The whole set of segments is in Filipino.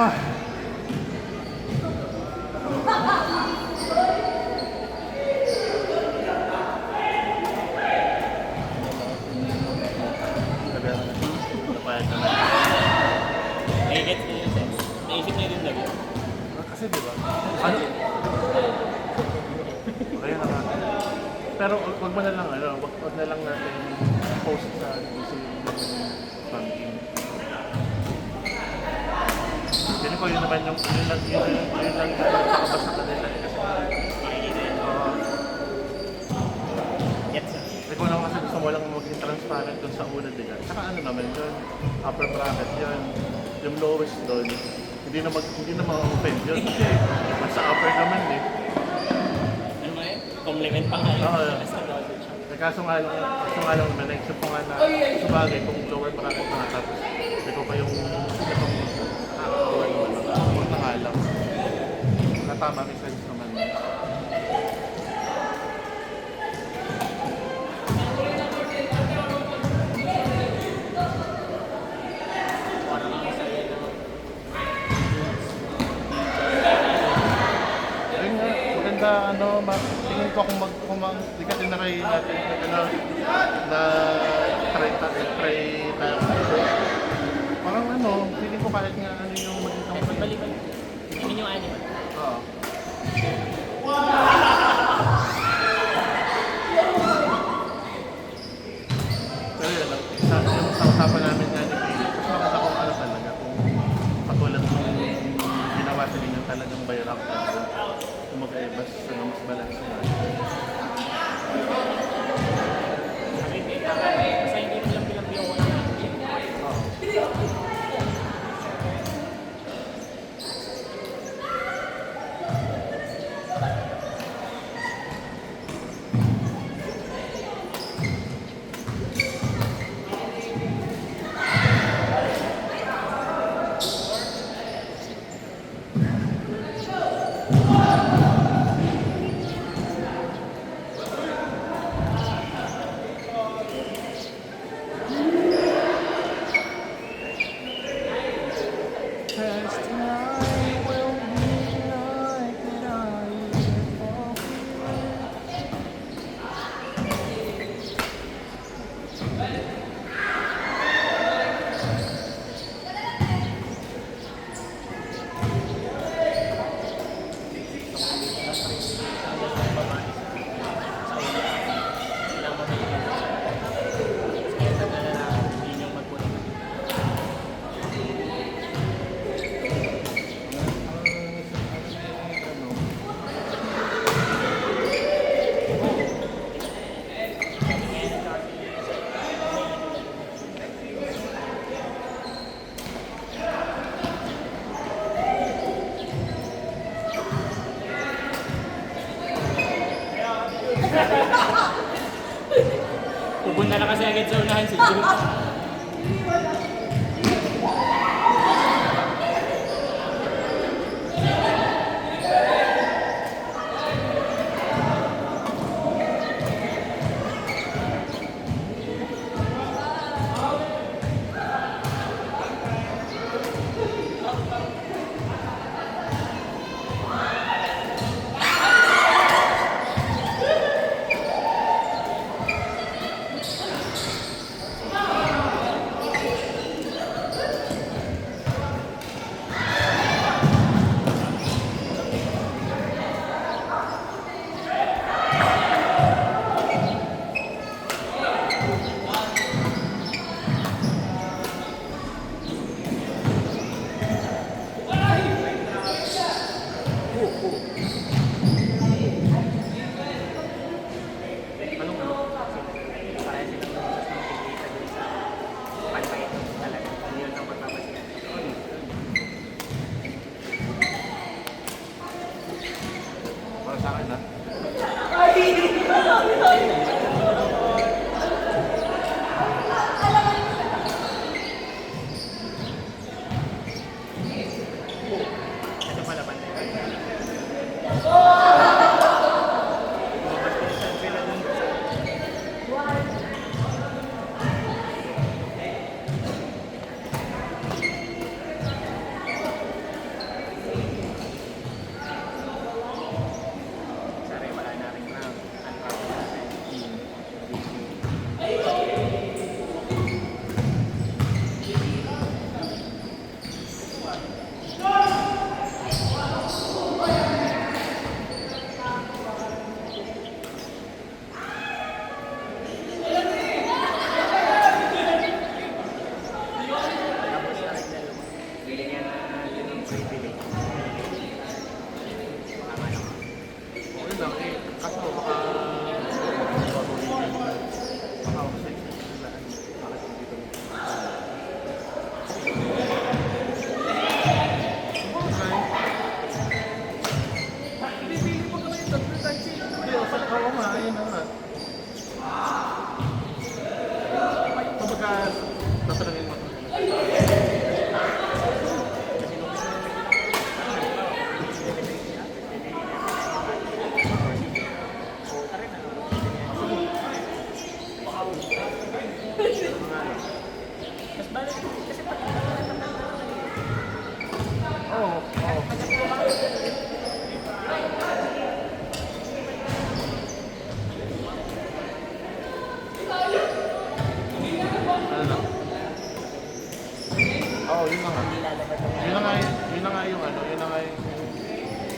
Ah. Napayag naman. Nagigets niya yung sense. Naisip niya din lagi. Kasi diba? Ano? Okay na nga. Pero wag mo na lang, wag na lang natin post sa GC banking. Hindi ko yun naman yung yun lang nakakabas sa kanila. Gets na. Ikaw naman kasi gusto mo lang maging transparent dun sa una nila. Saka ano naman yun, upper bracket yun. Yung lowest doon, hindi na ma-open yun. Kasi nasa upper naman eh. Ano ba yun? Compliment pa nga yun. Oo. Basta knowledge. Kaso nga lang naman, naisip ko nga na sabagay kung lower bracket na tapos ikaw pa yung itong nakakawan naman. Huwag na nga lang. Katama, may sense naman. Ayun nga, maganda tingin ko kung di ka tinaray natin na try tayo. Parang feeling ko kahit nga yung maging company. Balik-balik. Yun yung animal. Oo. Pero yun lang, sa usapan namin nga ni Pili, mas maganda kung talaga, kung katulad nung ginawa sa ninyo talagang bayrak kung mag-aibas sa mas balance na. Basta hindi mo lang bilang-bilang ko lang. Oo. Pupunta na kasi agad sa unahan si Jun. Mas balik, kasi pag Oo, oo. Ano na? Oo, yun na nga. hindi lalabas ang Yun na nga yung ano, yun na nga yung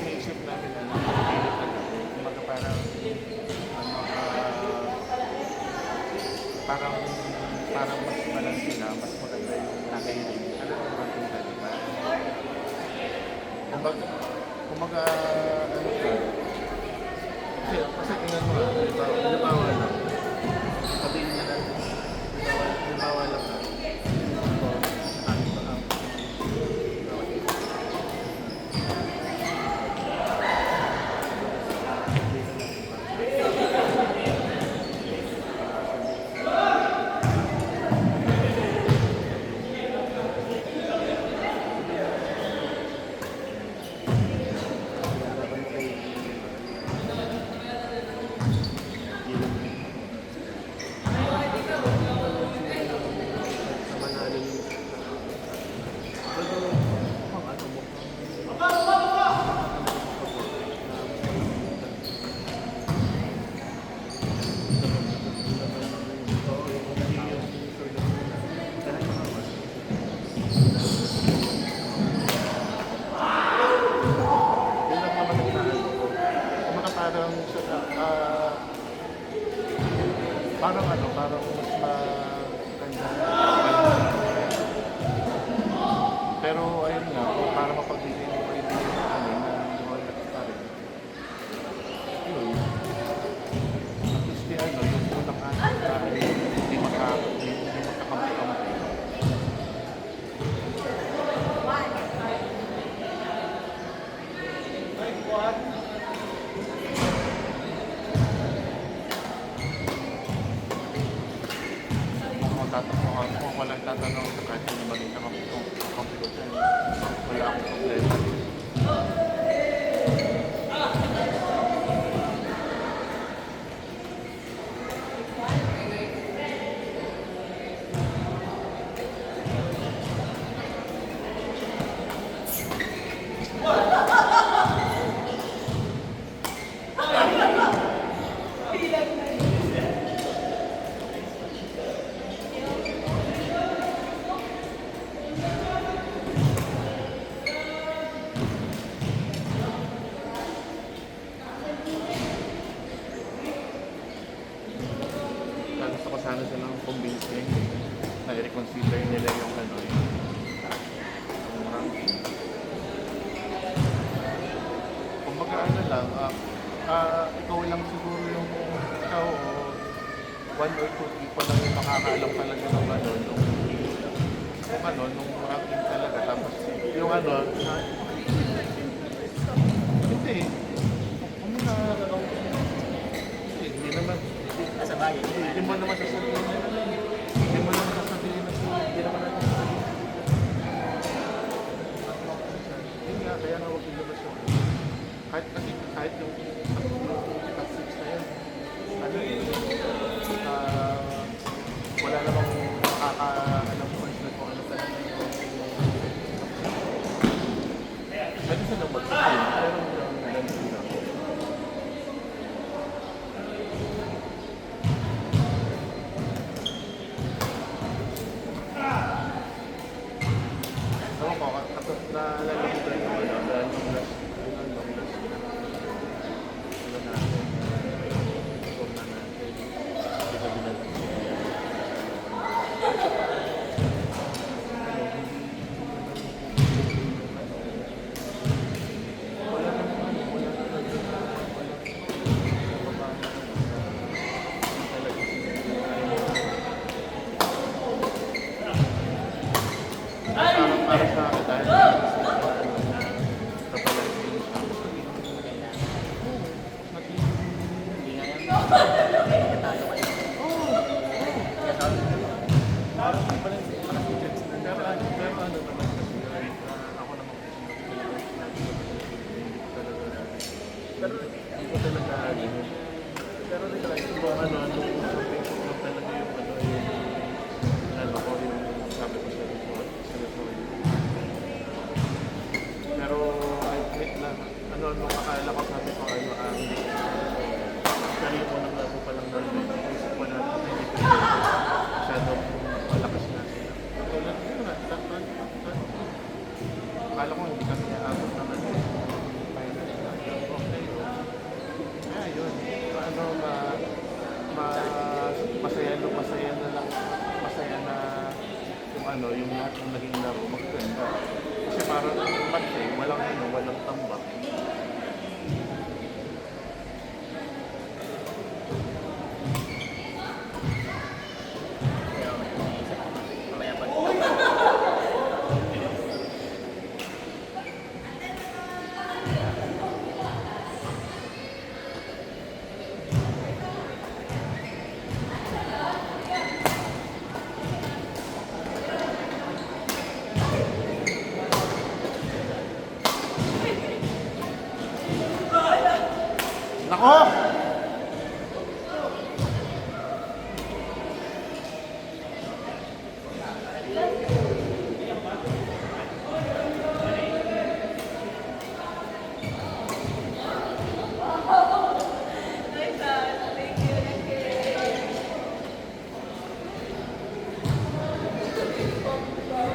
iniisip namin ano, pilit na kumbaga parang ano, parang parang mas malang sila, mas maganda yung nakahiling. Ano yung maganda, di ba? Kumbaga, ano ka, kasi tingnan mo halimbawa lang, sabihin na natin, halimbawa lang na, ito, ano ba ang yun lang naman ang inaano ko. Kumbaga parang parang ano, parang mas maganda. Pero ayun nga, para mapagbigay mo kayo din yung ano na lumalakas pa rin. Yun. At least yung ano, yung unang anak na hindi magkakampi-kampi. Kung walang tatanong sa kahit sino ba rin computer, wala akong problema. Gusto ko sana silang convincing na i-reconsider nila yung ano yung ranking. Kumbaga ano lang, ikaw lang siguro yung ikaw o one or two people lang yung makakaalam talaga ng ano, nung ano, nung ranking talaga. Tapos yung ano, hindi. Hindi naman. nasa bagay. Hindi mo naman sasabihin na hindi mo naman sasabihin na hindi naman natin sasabihin. Yun nga, kaya nga huwag ilabas yung kahit kasi kahit yung top 6 na yun, ano wala namang makakaalam ko kung ano talaga yung pwede sila mag-sabihin, pero ganun lang. Ewan ko, naalala ko ba yung ano, dahil yung last, ano natin, score na natin, hindi ko binalang wala naman, wala para sa akin dahil kapalagay siya. Hindi nga yan. Natalo kayo. Parang pala yung checks na. Pero ano naman kasi ako naman pero hindi ko talaga pero talaga yung ano nung Facebook lang talaga yung ano ko yung sabi ano, nung akala ko sabi ko ano, hindi. Pero yung unang labo pa lang namin, isip ko na hindi ko masyadong malakas na sila. Tulad ko na, akala ko hindi kami aabot naman final na. Okay. Kaya yun, ano, masaya na lang, masaya na yung ano, yung lahat ng naging laro magkanda. Kasi parang match eh, walang tambak. Pero mamaya pag Nako!